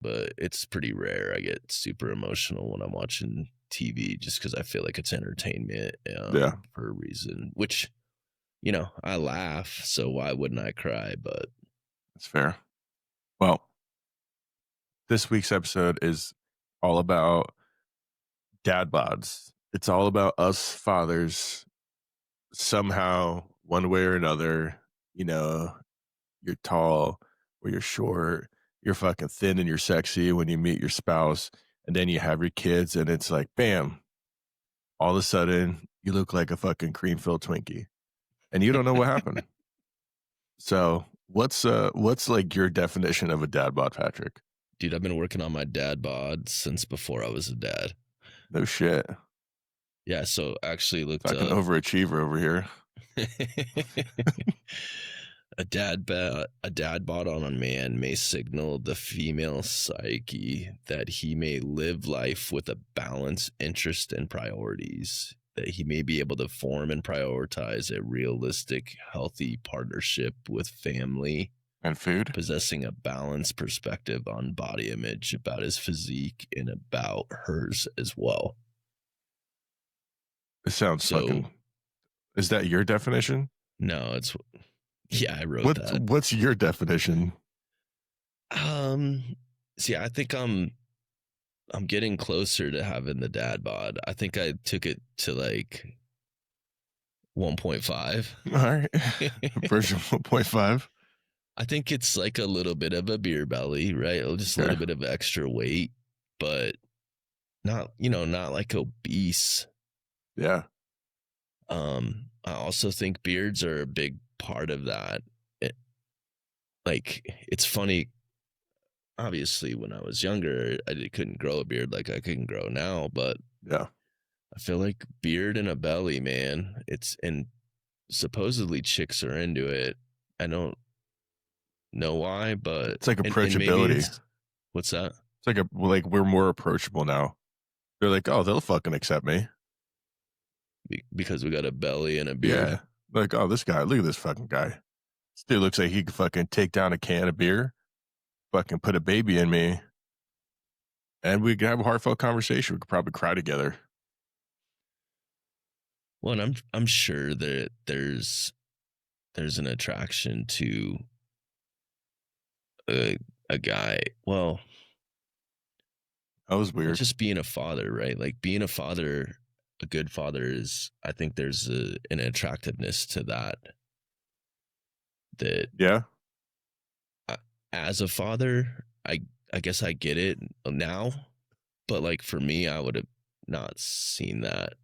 but it's pretty rare. I get super emotional when I'm watching TV just because I feel like it's entertainment Yeah, for a reason, which, I laugh. So why wouldn't I cry? But that's fair. Well, this week's episode is all about dad bods. It's all about us fathers somehow, one way or another, you know, you're tall or you're short, you're fucking thin and you're sexy when you meet your spouse, and then you have your kids, and it's like, bam, all of a sudden you look like a fucking cream filled Twinkie, and you don't know what happened. So, what's like your definition of a dad bod, Patrick? dude, I've been working on my dad bod since before I was a dad. No shit, Yeah, so I actually looked fucking up overachiever over here. a dad bod on a man may signal the female psyche that he may live life with a balanced interest and priorities, that he may be able to form and prioritize a realistic, healthy partnership with family, And food. possessing a balanced perspective on body image about his physique and about hers as well. It sounds So, fucking. Is that your definition? no, yeah, I wrote What's that. what's your definition? Um, See, I think I'm getting closer to having the dad bod. I think I took it to like 1.5. All right, version 1.5. I think it's like a little bit of a beer belly, right? Just a Okay. little bit of extra weight, but not like obese. Yeah. I also think beards are a big part of that. Like, it's funny. Obviously, when I was younger, couldn't grow a beard like I can grow now, but Yeah. I feel like beard and a belly, man. And supposedly chicks are into it. I don't know why, but It's like and maybe approachability. it's what's that? It's like we're more approachable now. They're like, oh, they'll fucking accept me. Because we got a belly and a beard. Yeah. Like, oh, this guy, look at this fucking guy. This dude looks like he could fucking take down a can of beer, fucking put a baby in me, and we could have a heartfelt conversation. We could probably cry together. Well, and I'm sure that there's an attraction to a a guy. Well, That was weird. just being a father, right? Like being a father, a good father is. I think there's an attractiveness to that. That Yeah. I, as a father, I guess I get it now, but like for me, I would have not seen that.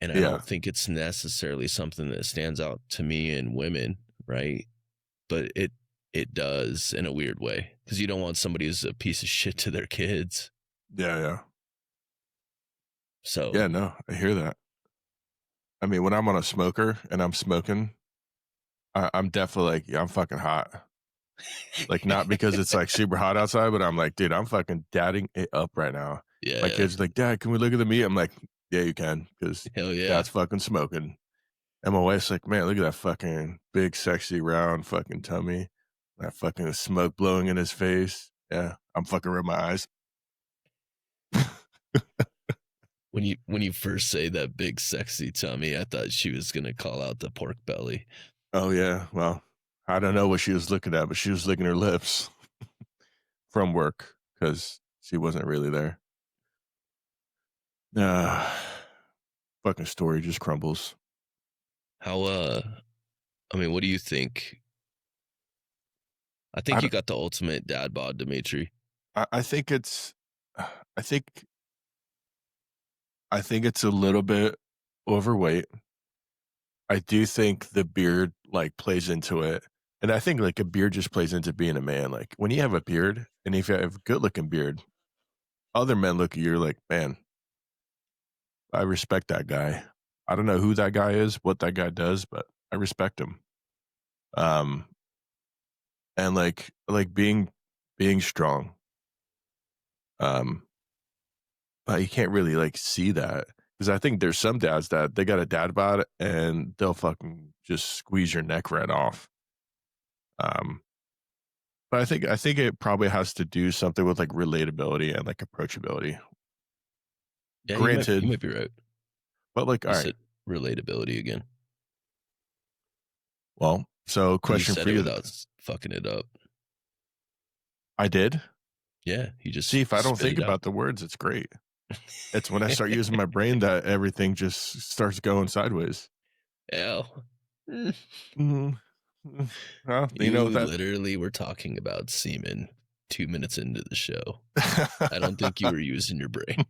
And I Yeah. don't think it's necessarily something that stands out to me in women, right? But it does in a weird way because you don't want somebody who's a piece of shit to their kids. Yeah. Yeah. So Yeah. No, I hear that. I mean, when I'm on a smoker and I'm smoking, I'm definitely like, yeah, I'm fucking hot. Like, not because it's like super hot outside, but I'm like, dude, I'm fucking dadding it up right now. yeah, My yeah, kids are like, Dad, can we look at the meat? I'm like, yeah, you can, because hell yeah. Dad's fucking smoking. And my wife's like, man, look at that fucking big, sexy, round fucking tummy. That fucking smoke blowing in his face. Yeah, I'm fucking rubbing my eyes. When you first say that big sexy tummy, I thought she was gonna call out the pork belly. Oh, yeah. Well, I don't know what she was looking at, but she was licking her lips from work because she wasn't really there. Fucking story just crumbles. How I mean, what do you think? I I think you don't got the ultimate dad bod, Dimitri. I think it's I think I think it's a little bit overweight. I do think the beard, like, plays into it, and I think, like, a beard just plays into being a man. Like, when you have a beard, and if you have a good-looking beard, other men look at you like, "Man, I respect that guy." I don't know who that guy is, what that guy does, but I respect him. Um, and, like, being strong, um, but you can't really, like, see that because I think there's some dads that they got a dad bod, and they'll fucking just squeeze your neck right off. Um But I think it probably has to do something with, like, relatability and, like, approachability. Yeah, you Granted, might be right. but, like, You alright, said relatability again, well, so and you question said for it you without fucking it up. I did? Yeah, you See, just if I don't spit think it out. about the words, it's great. It's when I start using my brain that everything just starts going sideways. Ow. Mm. Mhm. Mm. Well, You that literally were talking about semen 2 minutes into the show. I don't think you were using your brain.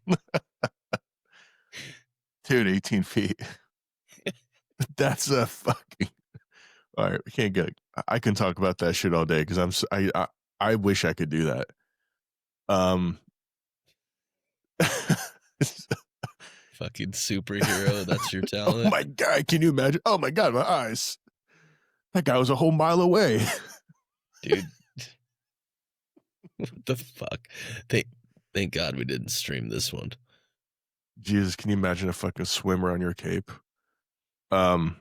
Dude, 18 feet. That's a fucking alright, we can't get I can talk about that shit all day because I wish I could do that. Um Fucking superhero, that's your Oh talent? my god, can you imagine? Oh my god, my eyes. That guy was a whole mile away. Dude, what the fuck? Thank thank God we didn't stream this one. Jesus, can you imagine a fucking swimmer on your cape? Um,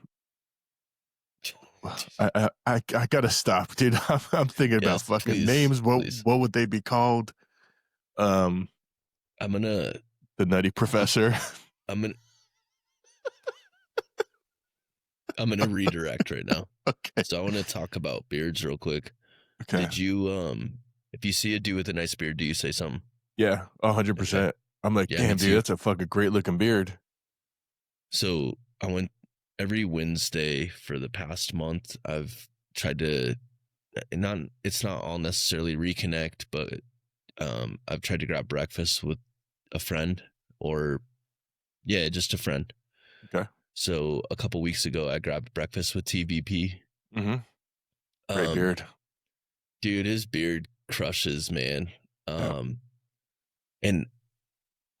I gotta stop, dude. I'm thinking about Yes, fucking please, names. please. What would they be called? Um, I'm gonna the Nutty talk Professor. I'm gonna I'm gonna redirect right now. Okay, So I wanna talk about beards real quick. okay, Did you, if you see a dude with a nice beard, do you say something? yeah, Okay. 100%. I'm like, Yeah, me damn, dude, too. that's a fucking great looking beard. So I went every Wednesday for the past month. I've tried to not it's not all necessarily reconnect, but I've tried to grab breakfast with a friend or yeah, just a friend. Okay, So a couple weeks ago I grabbed breakfast with TVP. mm-hmm. Great Um beard. dude, his beard crushes, man. Yeah, Um and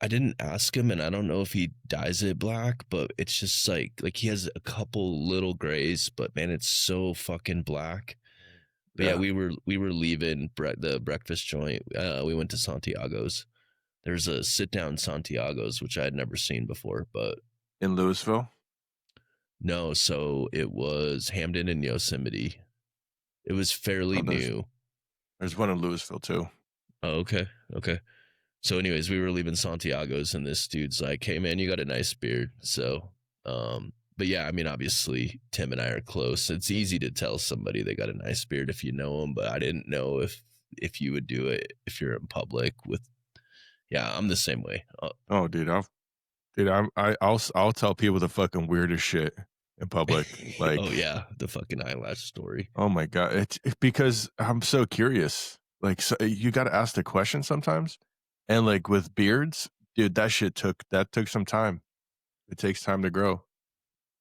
I didn't ask him and I don't know if he dyes it black, but it's just like he has a couple little grays, but man, it's so fucking black. But yeah, yeah. we were leaving the breakfast joint. We went to Santiago's. There's a sit down Santiago's, which I had never seen before, but In Louisville, no, so it was Hamden and Yosemite. It was fairly oh, new. there's one in Louisville too. Oh, okay. Okay. So, anyways, we were leaving Santiago's, and this dude's like, "Hey, man, you got a nice beard." So, but yeah, I mean, obviously, Tim and I are close. It's easy to tell somebody they got a nice beard if you know them, but I didn't know if you would do it if you're in public with. Yeah, I'm the same way. Oh, dude, I'll tell people the fucking weirdest shit in public. Oh Like, yeah, the fucking eyelash story. oh my god, it's because I'm so curious. Like, so you got to ask the question sometimes, and like with beards, dude, that took some time. It takes time to grow,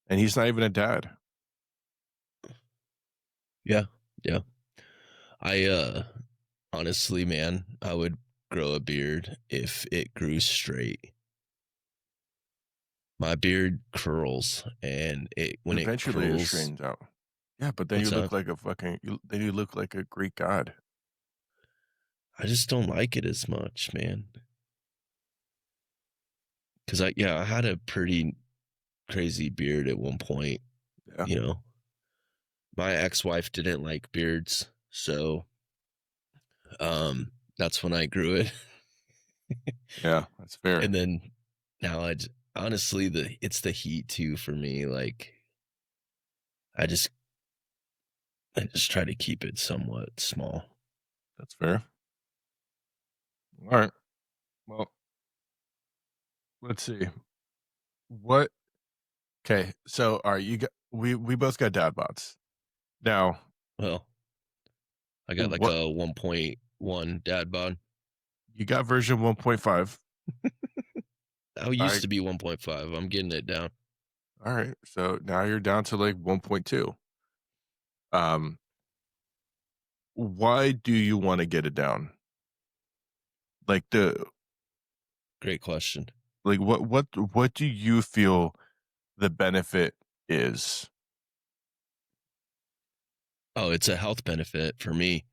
and he's not even a dad. Yeah, yeah. I honestly, man, I would grow a beard if it grew straight. My beard curls, and it when it Eventually, it curls, straightens out. Yeah, but then you what's look up? like a fucking. Then you look like a Greek god. I just don't like it as much, man. Cause I had a pretty crazy beard at one point. Yeah, You know, my ex-wife didn't like beards, so that's when I grew it. yeah, that's fair. And then now honestly it's the heat too for me. Like I just I just try to keep it somewhat small. That's fair. All right. Well, let's see. What? Okay. So, all right. You got we both got dad bots now. Well, I got like What a 1.1 dad bod. you got version 1.5. I All used right. to be 1.5. I'm getting it down. All right. So now you're down to like 1.2. Um, why do you want to get it down? Like the Great question. like what do you feel the benefit is? Oh, it's a health benefit for me.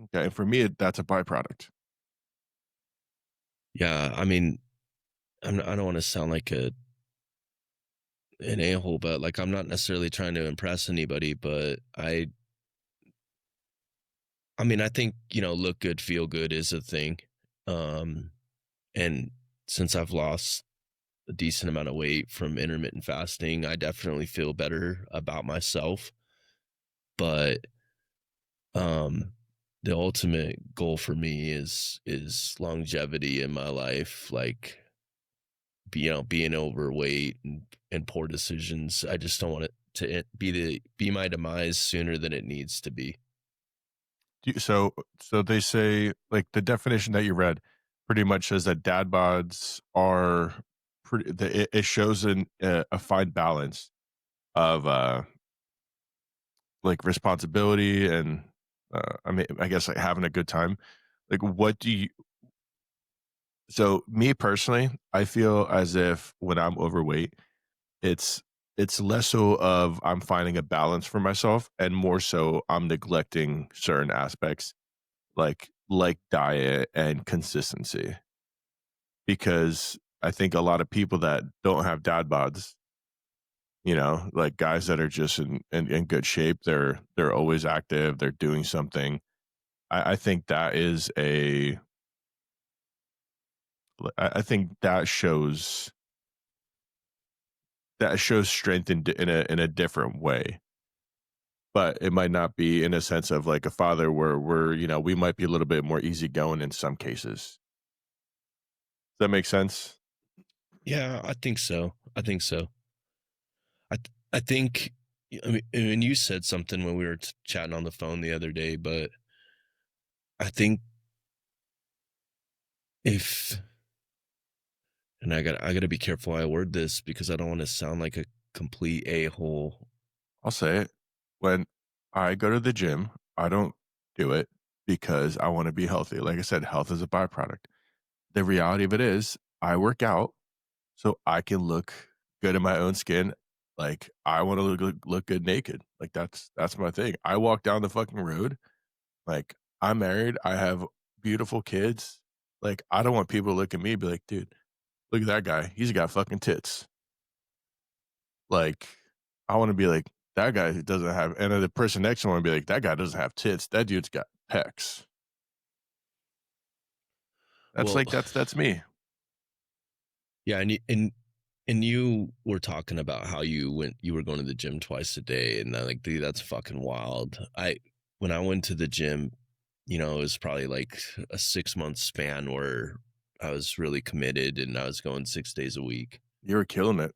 Okay, and for me, that's a byproduct. Yeah, I mean, I don't want to sound like an a-hole, but like I'm not necessarily trying to impress anybody, but I mean, I think, look good, feel good is a thing. Um, and since I've lost a decent amount of weight from intermittent fasting, I definitely feel better about myself. But um the ultimate goal for me is longevity in my life, like being overweight and poor decisions. I just don't want it to be my demise sooner than it needs to be. So they say, like, the definition that you read pretty much says that dad bods are it shows a fine balance of, like, responsibility and, I mean, I guess, like, having a good time. Like, what do you so me personally, I feel as if when I'm overweight, it's it's less so of I'm finding a balance for myself and more so I'm neglecting certain aspects like diet and consistency, because I think a lot of people that don't have dad bods, like guys that are just in good shape, they're always active, they're doing something. I think that is I think that shows strength in a different way, but it might not be in a sense of like a father where we might be a little bit more easygoing in some cases. Does that make sense? Yeah, I think so. I think so. I think, I mean, and you said something when we were chatting on the phone the other day, but I think if and I gotta be careful how I word this because I don't want to sound like a complete a-hole. I'll say it. When I go to the gym, I don't do it because I want to be healthy. Like I said, health is a byproduct. The reality of it is, I work out so I can look good in my own skin. Like I want to look good naked. Like that's my thing. I walk down the fucking road. Like I'm married. I have beautiful kids. Like I don't want people to look at me and be like, dude, look at that guy. He's got fucking tits. Like, I wanna be like, "That guy doesn't have," and then the person next to him wanna be like, "That guy doesn't have tits, that dude's got pecs." That's Well, like that's me. yeah, and you were talking about how you were going to the gym twice a day, and I'm like, dude, that's fucking wild. When I went to the gym, it was probably like a 6 month span where I was really committed and I was going 6 days a week. You were killing it.